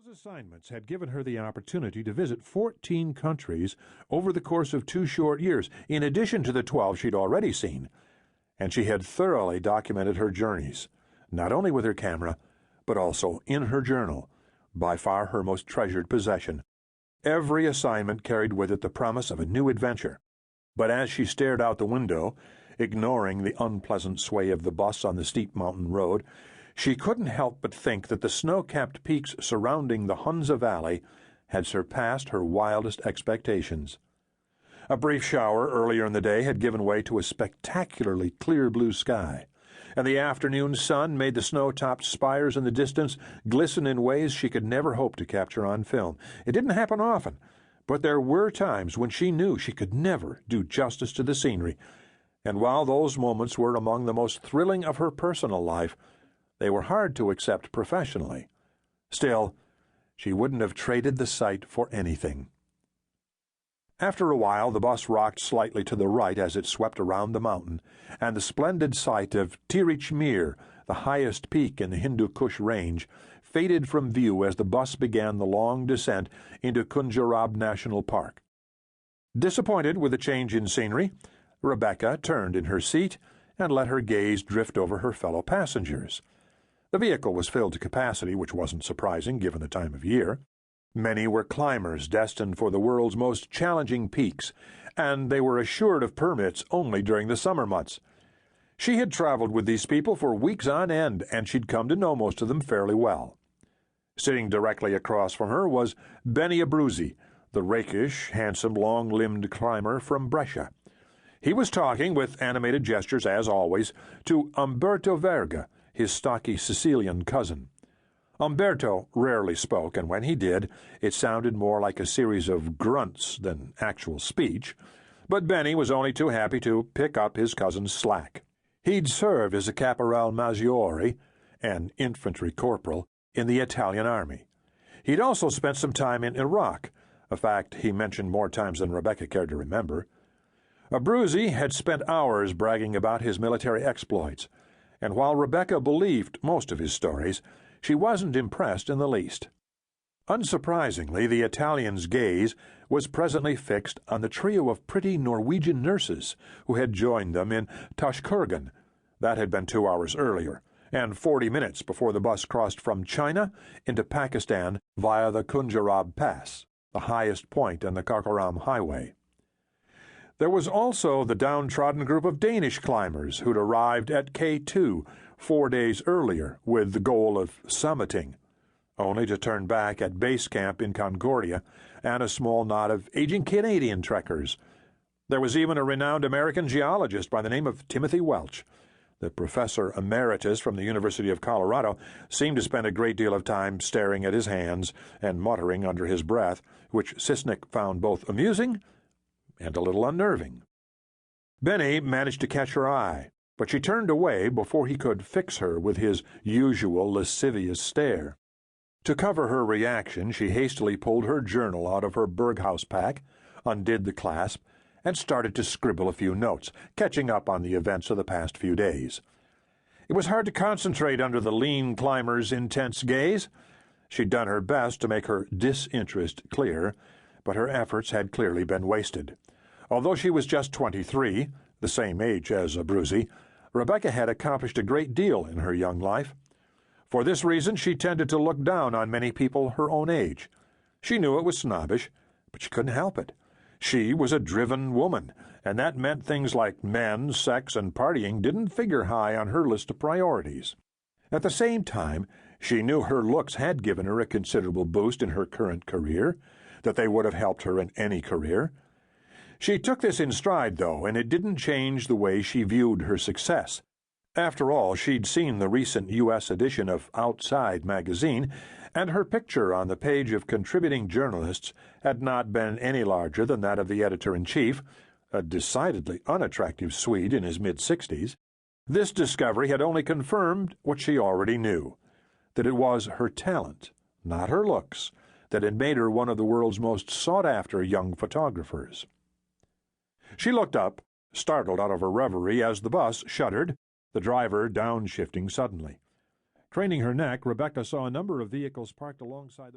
Those assignments had given her the opportunity to visit 14 countries over the course of 2 short years, in addition to the 12 she'd already seen, and she had thoroughly documented her journeys, not only with her camera, but also in her journal, by far her most treasured possession. Every assignment carried with it the promise of a new adventure, but as she stared out the window, ignoring the unpleasant sway of the bus on the steep mountain road, she couldn't help but think that the snow-capped peaks surrounding the Hunza Valley had surpassed her wildest expectations. A brief shower earlier in the day had given way to a spectacularly clear blue sky, and the afternoon sun made the snow-topped spires in the distance glisten in ways she could never hope to capture on film. It didn't happen often, but there were times when she knew she could never do justice to the scenery, and while those moments were among the most thrilling of her personal life, they were hard to accept professionally. Still, she wouldn't have traded the sight for anything. After a while, the bus rocked slightly to the right as it swept around the mountain, and the splendid sight of Tirich Mir, the highest peak in the Hindu Kush range, faded from view as the bus began the long descent into Kunjarab National Park. Disappointed with the change in scenery, Rebecca turned in her seat and let her gaze drift over her fellow passengers. The vehicle was filled to capacity, which wasn't surprising given the time of year. Many were climbers destined for the world's most challenging peaks, and they were assured of permits only during the summer months. She had traveled with these people for weeks on end, and she'd come to know most of them fairly well. Sitting directly across from her was Benny Abruzzi, the rakish, handsome, long-limbed climber from Brescia. He was talking, with animated gestures as always, to Umberto Verga, his stocky Sicilian cousin. Umberto rarely spoke, and when he did, it sounded more like a series of grunts than actual speech, but Benny was only too happy to pick up his cousin's slack. He'd served as a caporal maggiore, an infantry corporal, in the Italian army. He'd also spent some time in Iraq, a fact he mentioned more times than Rebecca cared to remember. Abruzzi had spent hours bragging about his military exploits, and while Rebecca believed most of his stories, she wasn't impressed in the least. Unsurprisingly, the Italian's gaze was presently fixed on the trio of pretty Norwegian nurses who had joined them in Tashkurgan. That had been 2 hours earlier, and 40 minutes before the bus crossed from China into Pakistan via the Kunjarab Pass, the highest point on the Karakoram Highway. There was also the downtrodden group of Danish climbers who'd arrived at K2 4 days earlier with the goal of summiting, only to turn back at base camp in Concordia, and a small knot of aging Canadian trekkers. There was even a renowned American geologist by the name of Timothy Welch. The professor emeritus from the University of Colorado seemed to spend a great deal of time staring at his hands and muttering under his breath, which Sisnick found both amusing and a little unnerving. Benny managed to catch her eye, but she turned away before he could fix her with his usual lascivious stare. To cover her reaction, she hastily pulled her journal out of her Berghaus pack, undid the clasp, and started to scribble a few notes, catching up on the events of the past few days. It was hard to concentrate under the lean climber's intense gaze. She'd done her best to make her disinterest clear, but her efforts had clearly been wasted. Although she was just 23, the same age as Abruzzi, Rebecca had accomplished a great deal in her young life. For this reason, she tended to look down on many people her own age. She knew it was snobbish, but she couldn't help it. She was a driven woman, and that meant things like men, sex, and partying didn't figure high on her list of priorities. At the same time, she knew her looks had given her a considerable boost in her current career, that they would have helped her in any career. She took this in stride, though, and it didn't change the way she viewed her success. After all, she'd seen the recent U.S. edition of Outside magazine, and her picture on the page of contributing journalists had not been any larger than that of the editor-in-chief, a decidedly unattractive Swede in his mid-60s. This discovery had only confirmed what she already knew, that it was her talent, not her looks, that had made her one of the world's most sought-after young photographers. She looked up, startled out of her reverie as the bus shuddered, the driver downshifting suddenly. Craning her neck, Rebecca saw a number of vehicles parked alongside the